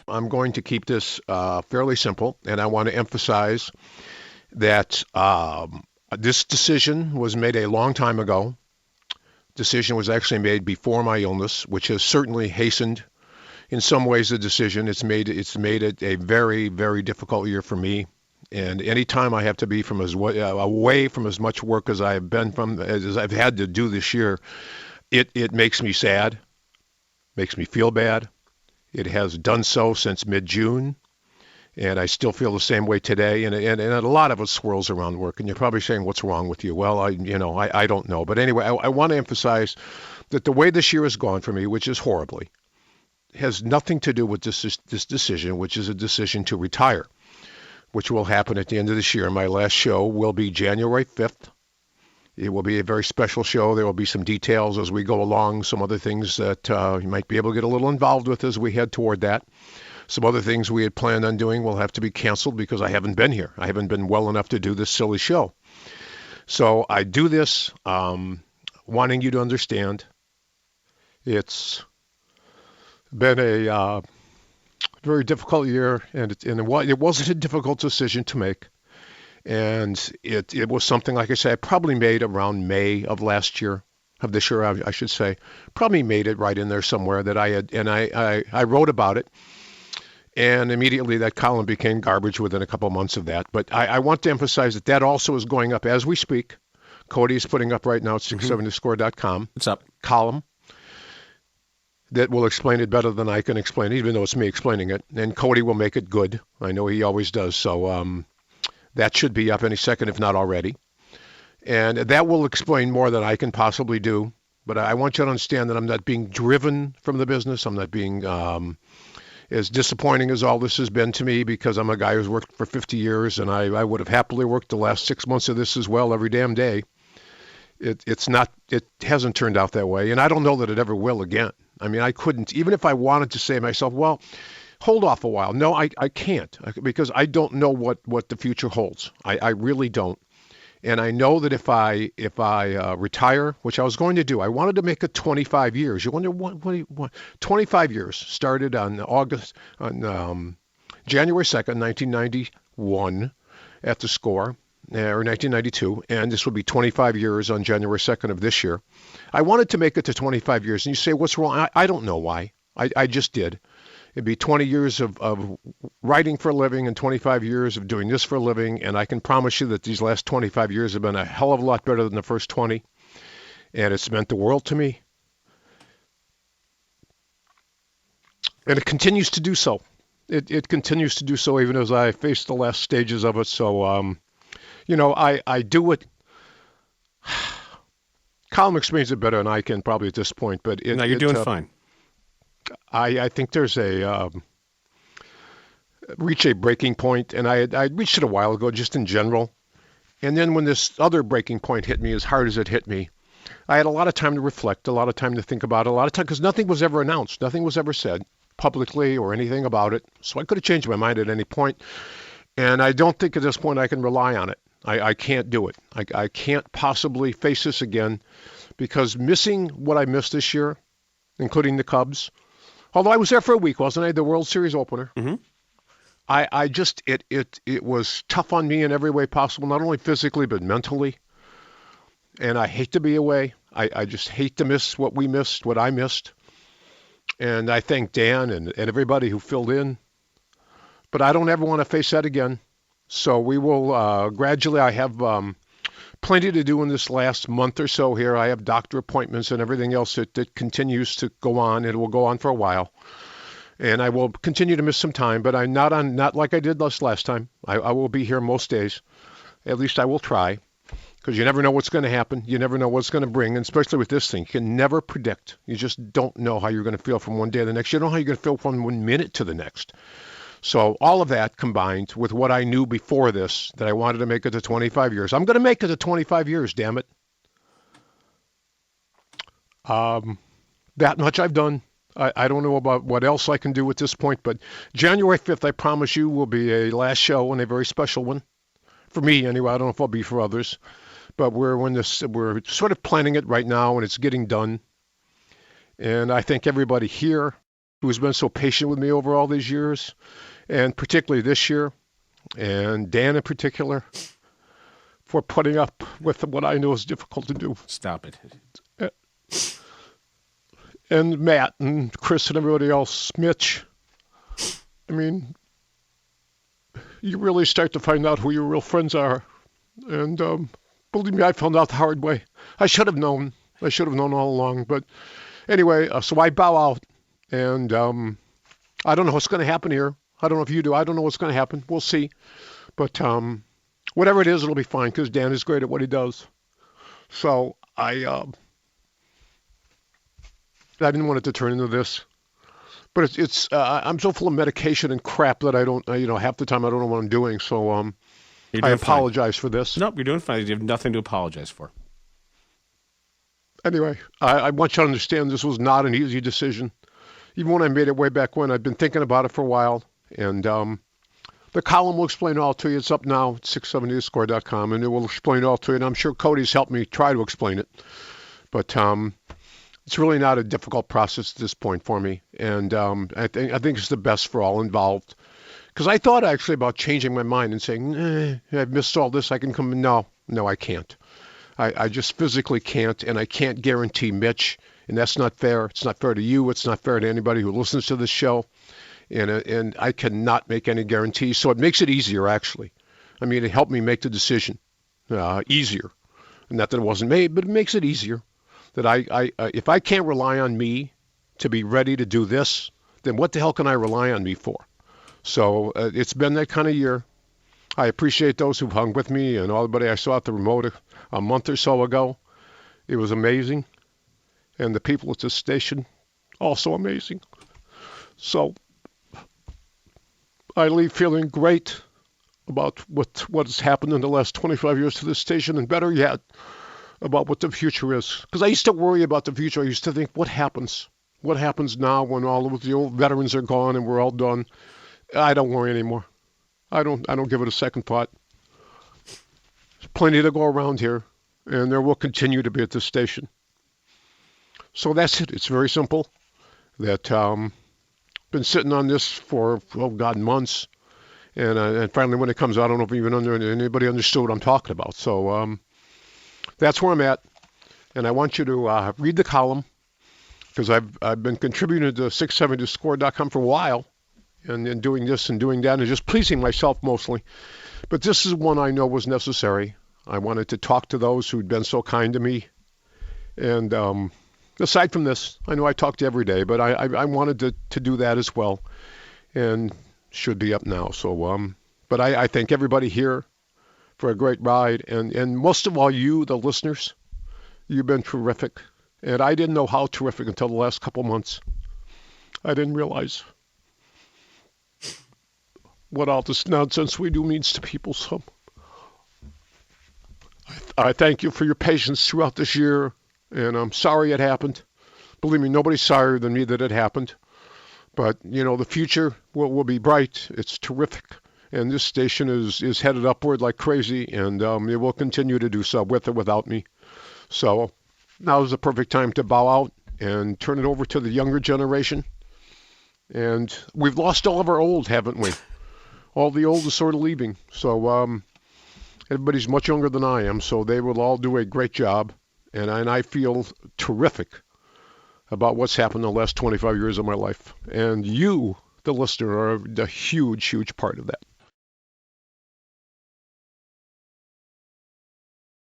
I'm going to keep this fairly simple, and I want to emphasize that this decision was made a long time ago. Decision was actually made before my illness, which has certainly hastened, in some ways, the decision. It's made it a very, very difficult year for me. And any time I have to be from away from as much work as I've been from as I've had to do this year, it makes me sad, makes me feel bad. It has done so since mid-June, and I still feel the same way today. And a lot of it swirls around work. And you're probably saying, "What's wrong with you?" Well, I don't know. But anyway, I want to emphasize that the way this year has gone for me, which is horribly, has nothing to do with this decision, which is a decision to retire, which will happen at the end of this year. My last show will be January 5th. It will be a very special show. There will be some details as we go along, some other things that you might be able to get a little involved with as we head toward that. Some other things we had planned on doing will have to be canceled because I haven't been here. I haven't been well enough to do this silly show. So I do this wanting you to understand. It's been a very difficult year, and it wasn't a difficult decision to make. And it was something, like I said, I probably made around May of this year, I should say. Probably made it right in there somewhere that I wrote about it. And immediately that column became garbage within a couple months of that. But I want to emphasize that also is going up as we speak. Cody is putting up right now at 670score.com. What's up? Column that will explain it better than I can explain it, even though it's me explaining it. And Cody will make it good. I know he always does. So that should be up any second, if not already. And that will explain more than I can possibly do. But I want you to understand that I'm not being driven from the business. I'm not being as disappointing as all this has been to me, because I'm a guy who's worked for 50 years, and I would have happily worked the last 6 months of this as well every damn day. It hasn't turned out that way, and I don't know that it ever will again. I mean, I couldn't, even if I wanted to say to myself, well, hold off a while. No, I can't, because I don't know what the future holds. I really don't. And I know that if I retire, which I was going to do, I wanted to make it 25 years. You wonder what 25 years started on January 2nd, 1991 at the Score, or 1992, and this will be 25 years on January 2nd of this year. I wanted to make it to 25 years, and you say, what's wrong? I don't know why. I just did. It'd be 20 years of writing for a living and 25 years of doing this for a living, and I can promise you that these last 25 years have been a hell of a lot better than the first 20, and it's meant the world to me. And it continues to do so. It continues to do so even as I face the last stages of it. So, I do it. Colin explains it better than I can probably at this point, but no, you're doing fine. I think there's reach a breaking point, and I reached it a while ago, just in general. And then when this other breaking point hit me, as hard as it hit me, I had a lot of time to reflect, a lot of time to think about it, a lot of time, because nothing was ever announced, nothing was ever said publicly or anything about it. So I could have changed my mind at any point, and I don't think at this point I can rely on it. I can't do it. I can't possibly face this again, because missing what I missed this year, including the Cubs, although I was there for a week, wasn't I? The World Series opener. Mm-hmm. It was tough on me in every way possible, not only physically but mentally. And I hate to be away. I just hate to miss what we missed, what I missed. And I thank Dan and everybody who filled in. But I don't ever want to face that again. So we will gradually, I have plenty to do in this last month or so here. I have doctor appointments and everything else that continues to go on. It will go on for a while. And I will continue to miss some time, but I'm not like I did last time. I will be here most days. At least I will try, because you never know what's going to happen. You never know what's going to bring, and especially with this thing. You can never predict. You just don't know how you're going to feel from one day to the next. You don't know how you're going to feel from 1 minute to the next. So all of that combined with what I knew before this, that I wanted to make it to 25 years. I'm going to make it to 25 years, damn it. That much I've done. I don't know about what else I can do at this point, but January 5th, I promise you, will be a last show and a very special one. For me, anyway. I don't know if it'll be for others. But we're sort of planning it right now, and it's getting done. And I thank everybody here who's been so patient with me over all these years, and particularly this year, and Dan in particular, for putting up with what I know is difficult to do. Stop it. And Matt and Chris and everybody else, Mitch. I mean, you really start to find out who your real friends are. And believe me, I found out the hard way. I should have known. I should have known all along. But anyway, so I bow out. And I don't know what's going to happen here. I don't know if you do. I don't know what's going to happen. We'll see. But whatever it is, it'll be fine because Dan is great at what he does. So I didn't want it to turn into this. But it's I'm so full of medication and crap that I don't, half the time I don't know what I'm doing. So I apologize for this. Nope, you're doing fine. You have nothing to apologize for. Anyway, I want you to understand this was not an easy decision. Even when I made it way back when, I've been thinking about it for a while. And the column will explain all to you. It's up now at 670thescore.com, and it will explain all to you. And I'm sure Cody's helped me try to explain it. But it's really not a difficult process at this point for me. And I think it's the best for all involved. Because I thought actually about changing my mind and saying, I've missed all this. I can come in. No, I can't. I just physically can't, and I can't guarantee Mitch, and that's not fair. It's not fair to you. It's not fair to anybody who listens to this show, and I cannot make any guarantees. So it makes it easier, actually. I mean, it helped me make the decision easier. Not that it wasn't made, but it makes it easier. That if I can't rely on me to be ready to do this, then what the hell can I rely on me for? So it's been that kind of year. I appreciate those who've hung with me and all everybody I saw at the remote a month or so ago. It was amazing. And the people at this station, also amazing. So I leave feeling great about what has happened in the last 25 years to this station, and better yet, about what the future is. Because I used to worry about the future. I used to think, what happens? What happens now when all of the old veterans are gone and we're all done? I don't worry anymore. I don't give it a second thought. There's plenty to go around here, and there will continue to be at this station. So that's it. It's very simple. That been sitting on this for months, and finally when it comes out, I don't know if even anybody understood what I'm talking about. So that's where I'm at, and I want you to read the column because I've been contributing to 670score.com for a while. And doing this and doing that and just pleasing myself mostly. But this is one I know was necessary. I wanted to talk to those who'd been so kind to me. And aside from this, I know I talk to you every day, but I wanted to do that as well. And should be up now. So, but I thank everybody here for a great ride. And most of all, you, the listeners, you've been terrific. And I didn't know how terrific until the last couple months. I didn't realize what all this nonsense we do means to people. So I thank you for your patience throughout this year, and I'm sorry it happened. Believe me, nobody's sorrier than me that it happened. But, the future will be bright. It's terrific. And this station is headed upward like crazy, and it will continue to do so with or without me. So now is the perfect time to bow out and turn it over to the younger generation. And we've lost all of our old, haven't we? All the old is sort of leaving. So everybody's much younger than I am, so they will all do a great job. And I feel terrific about what's happened in the last 25 years of my life. And you, the listener, are a huge, huge part of that.